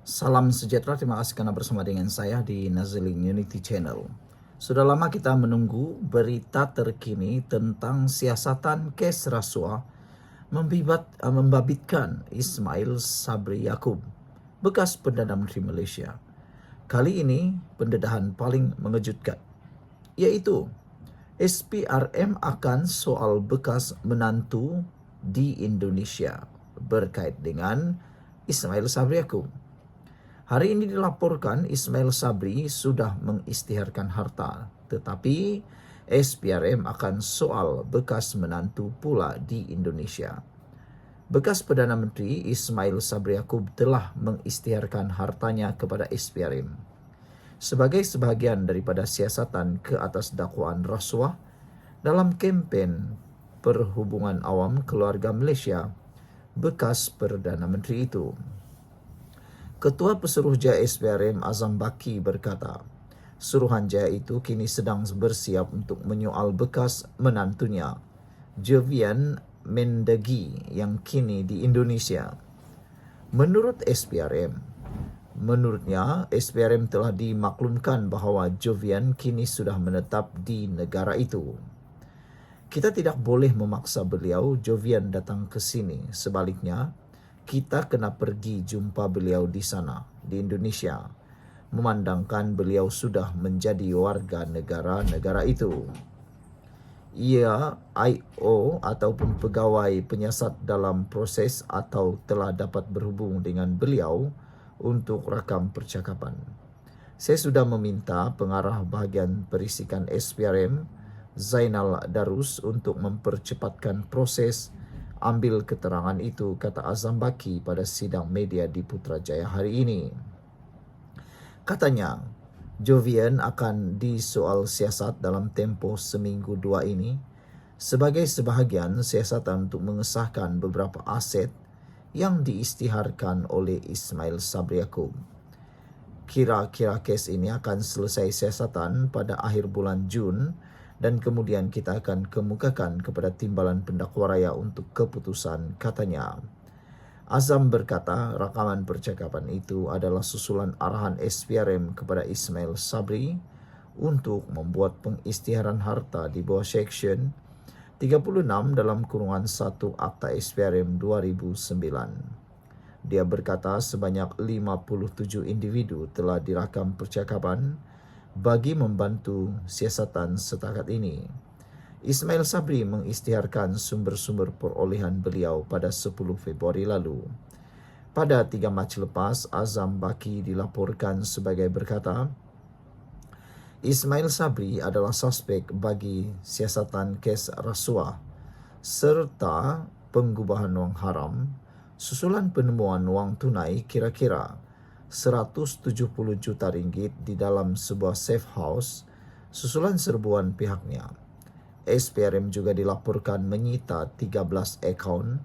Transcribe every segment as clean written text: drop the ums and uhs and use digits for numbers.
Salam sejahtera, terima kasih karena bersama dengan saya di Nazilin Unity Channel. Sudah lama kita menunggu berita terkini tentang siasatan kes rasuah membabitkan Ismail Sabri Yaakob, bekas Perdana Menteri Malaysia. Kali ini pendedahan paling mengejutkan, yaitu SPRM akan soal bekas menantu di Indonesia berkait dengan Ismail Sabri Yaakob. Hari ini dilaporkan Ismail Sabri sudah mengisytiharkan harta, tetapi SPRM akan soal bekas menantu pula di Indonesia. Bekas Perdana Menteri Ismail Sabri Yaakob telah mengisytiharkan hartanya kepada SPRM sebagai sebahagian daripada siasatan ke atas dakwaan rasuah dalam kempen Perhubungan Awam Keluarga Malaysia bekas Perdana Menteri itu. Ketua Pesuruhjaya SPRM Azam Baki berkata, Suruhanjaya itu kini sedang bersiap untuk menyoal bekas menantunya, Jovian Mendagri, yang kini di Indonesia. Menurutnya, SPRM telah dimaklumkan bahawa Jovian kini sudah menetap di negara itu. Kita tidak boleh memaksa beliau Jovian datang ke sini. Sebaliknya, kita kena pergi jumpa beliau di sana, di Indonesia, memandangkan beliau sudah menjadi warga negara itu. Ia I.O. ataupun pegawai penyiasat dalam proses atau telah dapat berhubung dengan beliau untuk rakam percakapan. Saya sudah meminta pengarah bahagian perisikan SPRM, Zainal Darus, untuk mempercepatkan proses ambil keterangan itu, kata Azam Baki pada sidang media di Putrajaya hari ini. Katanya, Jovian akan disoal siasat dalam tempoh seminggu dua ini sebagai sebahagian siasatan untuk mengesahkan beberapa aset yang diisytiharkan oleh Ismail Sabri Yaakob. Kira-kira kes ini akan selesai siasatan pada akhir bulan Jun dan kemudian kita akan kemukakan kepada Timbalan Pendakwa Raya untuk keputusan, katanya. Azam berkata rakaman percakapan itu adalah susulan arahan SPRM kepada Ismail Sabri untuk membuat pengisytiharan harta di bawah Seksyen 36 dalam kurungan 1 Akta SPRM 2009. Dia berkata sebanyak 57 individu telah dirakam percakapan bagi membantu siasatan setakat ini. Ismail Sabri mengisytiharkan sumber-sumber perolehan beliau pada 10 Februari lalu. Pada 3 Mac lepas, Azam Baki dilaporkan sebagai berkata, Ismail Sabri adalah suspek bagi siasatan kes rasuah serta pengubahan wang haram, susulan penemuan wang tunai kira-kira 170 juta ringgit di dalam sebuah safe house, susulan serbuan pihaknya. SPRM juga dilaporkan menyita 13 akaun,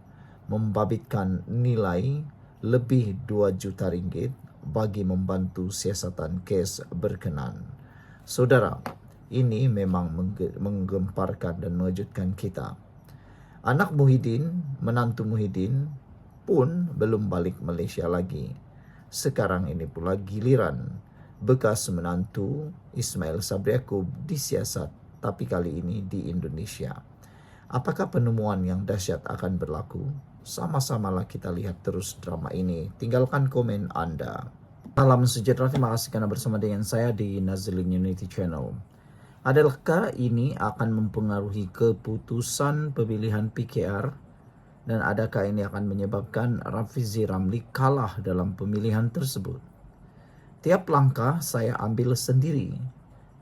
membabitkan nilai lebih 2 juta ringgit bagi membantu siasatan kes berkenan. Saudara, ini memang menggemparkan dan mengejutkan kita. Anak Muhyiddin, menantu Muhyiddin pun belum balik Malaysia lagi. Sekarang ini pula giliran bekas menantu Ismail Sabri Yaakob disiasat, tapi kali ini di Indonesia. Apakah penemuan yang dahsyat akan berlaku? Sama-samalah kita lihat terus drama ini. Tinggalkan komen Anda. Salam sejahtera, terima kasih karena bersama dengan saya di Nazilin Unity Channel. Adakah ini akan mempengaruhi keputusan pemilihan PKR? Dan adakah ini akan menyebabkan Rafizi Ramli kalah dalam pemilihan tersebut? Tiap langkah saya ambil sendiri.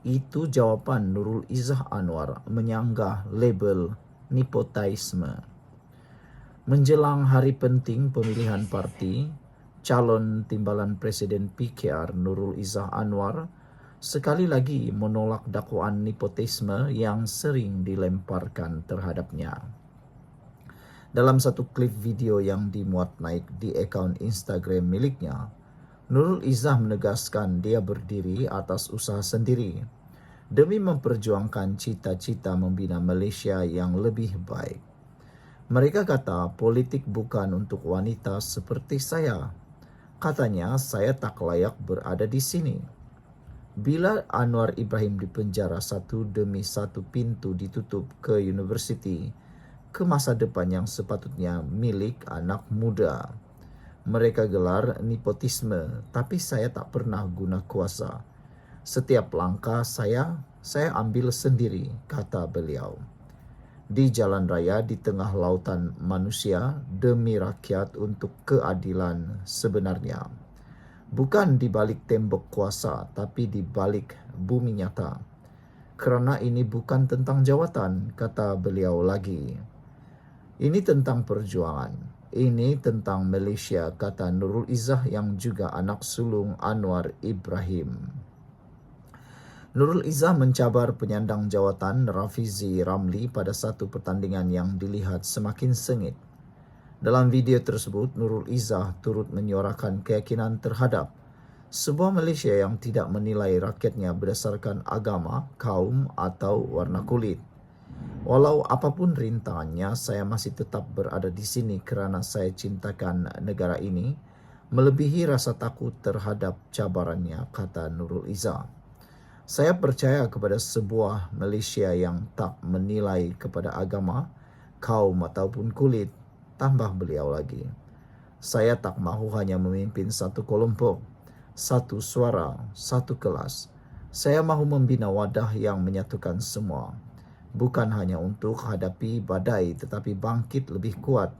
Itu jawapan Nurul Izzah Anwar menyanggah label nepotisme. Menjelang hari penting pemilihan parti, calon timbalan Presiden PKR Nurul Izzah Anwar sekali lagi menolak dakwaan nepotisme yang sering dilemparkan terhadapnya. Dalam satu klip video yang dimuat naik di akaun Instagram miliknya, Nurul Izzah menegaskan dia berdiri atas usaha sendiri demi memperjuangkan cita-cita membina Malaysia yang lebih baik. Mereka kata politik bukan untuk wanita seperti saya. Katanya, saya tak layak berada di sini. Bila Anwar Ibrahim dipenjara satu demi satu pintu ditutup ke universiti, ke masa depan yang sepatutnya milik anak muda. Mereka gelar nepotisme, tapi saya tak pernah guna kuasa. Setiap langkah saya ambil sendiri, kata beliau. Di jalan raya di tengah lautan manusia demi rakyat untuk keadilan sebenarnya. Bukan di balik tembok kuasa, tapi di balik bumi nyata. Kerana ini bukan tentang jawatan, kata beliau lagi. Ini tentang perjuangan. Ini tentang Malaysia, kata Nurul Izzah yang juga anak sulung Anwar Ibrahim. Nurul Izzah mencabar penyandang jawatan Rafizi Ramli pada satu pertandingan yang dilihat semakin sengit. Dalam video tersebut, Nurul Izzah turut menyuarakan keyakinan terhadap sebuah Malaysia yang tidak menilai rakyatnya berdasarkan agama, kaum atau warna kulit. Walau apapun rintangannya, saya masih tetap berada di sini kerana saya cintakan negara ini, melebihi rasa takut terhadap cabarannya, kata Nurul Izzah. Saya percaya kepada sebuah Malaysia yang tak menilai kepada agama, kaum ataupun kulit, tambah beliau lagi. Saya tak mahu hanya memimpin satu kelompok, satu suara, satu kelas. Saya mahu membina wadah yang menyatukan semua. Bukan hanya untuk hadapi badai tetapi bangkit lebih kuat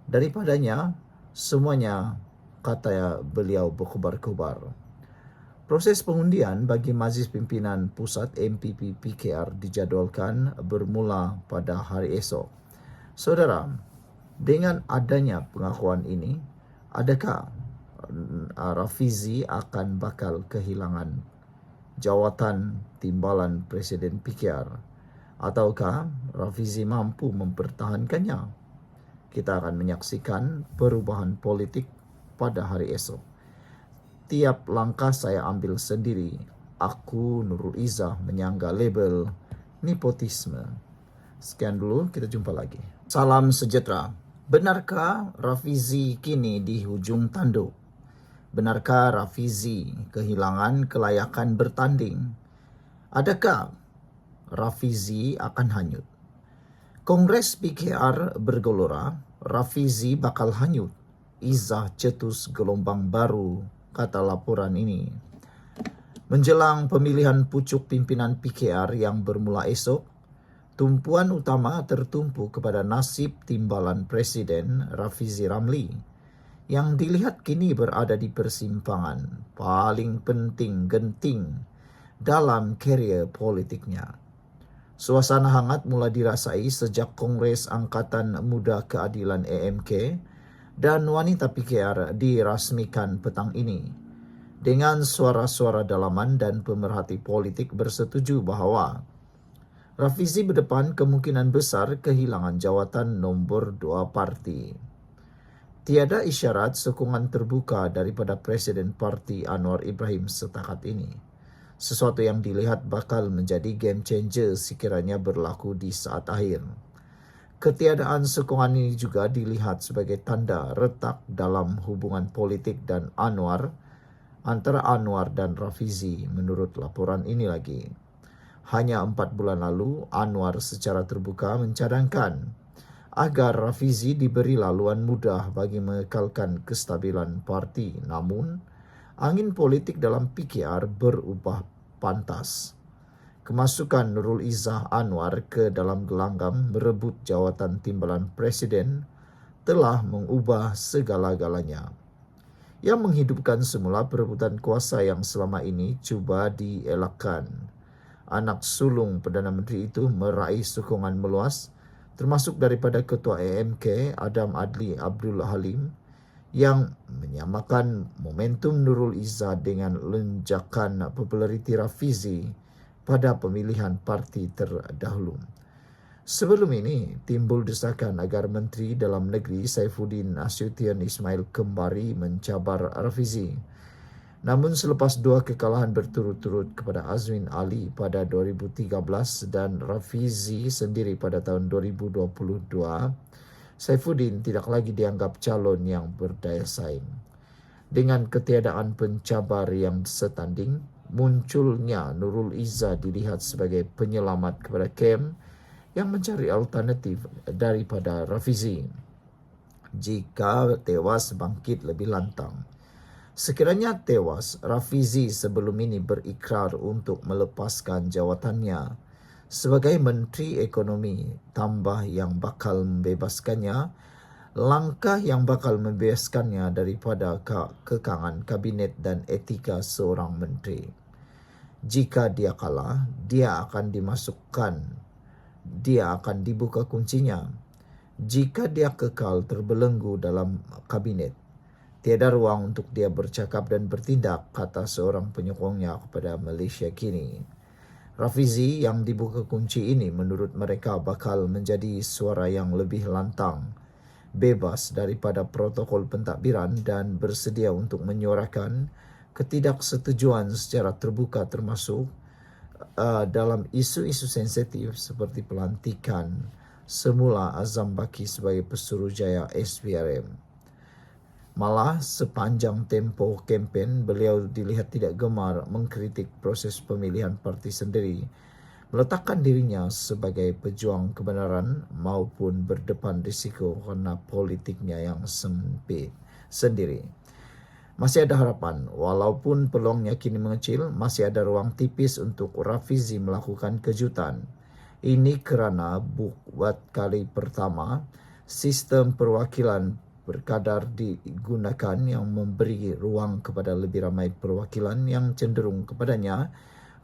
daripadanya semuanya, kata beliau berkobar-kobar. Proses pengundian bagi Majlis Pimpinan Pusat MPP PKR dijadualkan bermula pada hari esok. Saudara, dengan adanya pengakuan ini, adakah Rafizi akan bakal kehilangan jawatan timbalan Presiden PKR? Ataukah Rafizi mampu mempertahankannya? Kita akan menyaksikan perubahan politik pada hari esok. Tiap langkah saya ambil sendiri. Aku, Nurul Izzah, menyangga label nepotisme. Sekian dulu, kita jumpa lagi. Salam sejahtera. Benarkah Rafizi kini di hujung tanduk? Benarkah Rafizi kehilangan kelayakan bertanding? Adakah Rafizi akan hanyut? Kongres PKR bergelora, Rafizi bakal hanyut. Izzah cetus gelombang baru, kata laporan ini. Menjelang pemilihan pucuk pimpinan PKR yang bermula esok, tumpuan utama tertumpu kepada nasib timbalan Presiden Rafizi Ramli yang dilihat kini berada di persimpangan paling penting genting dalam karier politiknya. Suasana hangat mula dirasai sejak Kongres Angkatan Muda Keadilan AMK dan Wanita PKR dirasmikan petang ini. Dengan suara-suara dalaman dan pemerhati politik bersetuju bahawa Rafizi berdepan kemungkinan besar kehilangan jawatan nombor 2 parti. Tiada isyarat sokongan terbuka daripada Presiden Parti Anwar Ibrahim setakat ini. Sesuatu yang dilihat bakal menjadi game changer sekiranya berlaku di saat akhir. Ketiadaan sokongan ini juga dilihat sebagai tanda retak dalam hubungan politik dan antara Anwar dan Rafizi menurut laporan ini lagi. Hanya 4 bulan lalu, Anwar secara terbuka mencadangkan agar Rafizi diberi laluan mudah bagi mengekalkan kestabilan parti. Namun, angin politik dalam PKR berubah pantas. Kemasukan Nurul Izzah Anwar ke dalam gelanggang merebut jawatan timbalan Presiden telah mengubah segala-galanya. Yang menghidupkan semula perebutan kuasa yang selama ini cuba dielakkan. Anak sulung Perdana Menteri itu meraih sokongan meluas, termasuk daripada Ketua AMK Adam Adli Abdul Halim yang menyamakan momentum Nurul Izzah dengan lonjakan populariti Rafizi pada pemilihan parti terdahulu. Sebelum ini, timbul desakan agar Menteri Dalam Negeri Saifuddin Nasution Ismail kembali mencabar Rafizi. Namun selepas 2 kekalahan berturut-turut kepada Azmin Ali pada 2013 dan Rafizi sendiri pada tahun 2022, Saifuddin tidak lagi dianggap calon yang berdaya saing. Dengan ketiadaan pencabar yang setanding, munculnya Nurul Izzah dilihat sebagai penyelamat kepada Kem yang mencari alternatif daripada Rafizi. Jika tewas bangkit lebih lantang. Sekiranya tewas, Rafizi sebelum ini berikrar untuk melepaskan jawatannya sebagai Menteri Ekonomi, tambah yang bakal membebaskannya, langkah yang bakal membebaskannya daripada kekangan kabinet dan etika seorang menteri. Jika dia kalah, dia akan dibuka kuncinya. Jika dia kekal terbelenggu dalam kabinet, tiada ruang untuk dia bercakap dan bertindak, kata seorang penyokongnya kepada Malaysia Kini. Rafizi yang dibuka kunci ini menurut mereka bakal menjadi suara yang lebih lantang, bebas daripada protokol pentadbiran dan bersedia untuk menyuarakan ketidaksetujuan secara terbuka termasuk dalam isu-isu sensitif seperti pelantikan semula Azam Baki sebagai Pesuruhjaya SPRM. Malah sepanjang tempoh kempen, beliau dilihat tidak gemar mengkritik proses pemilihan parti sendiri, meletakkan dirinya sebagai pejuang kebenaran maupun berdepan risiko karena politiknya yang sempit sendiri. Masih ada harapan, walaupun peluangnya kini mengecil, masih ada ruang tipis untuk Rafizi melakukan kejutan. Ini kerana buat kali pertama, sistem perwakilan berkadar digunakan yang memberi ruang kepada lebih ramai perwakilan yang cenderung kepadanya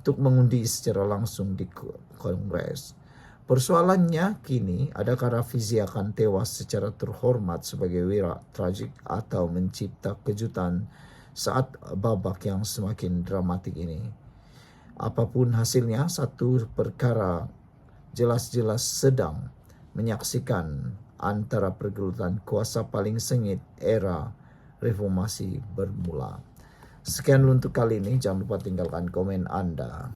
untuk mengundi secara langsung di Kongres. Persoalannya kini, adakah Rafizi akan tewas secara terhormat sebagai wira tragik atau mencipta kejutan saat babak yang semakin dramatik ini? Apapun hasilnya, satu perkara jelas-jelas sedang menyaksikan antara pergelutan kuasa paling sengit era reformasi bermula. Sekian untuk kali ini, jangan lupa tinggalkan komen Anda.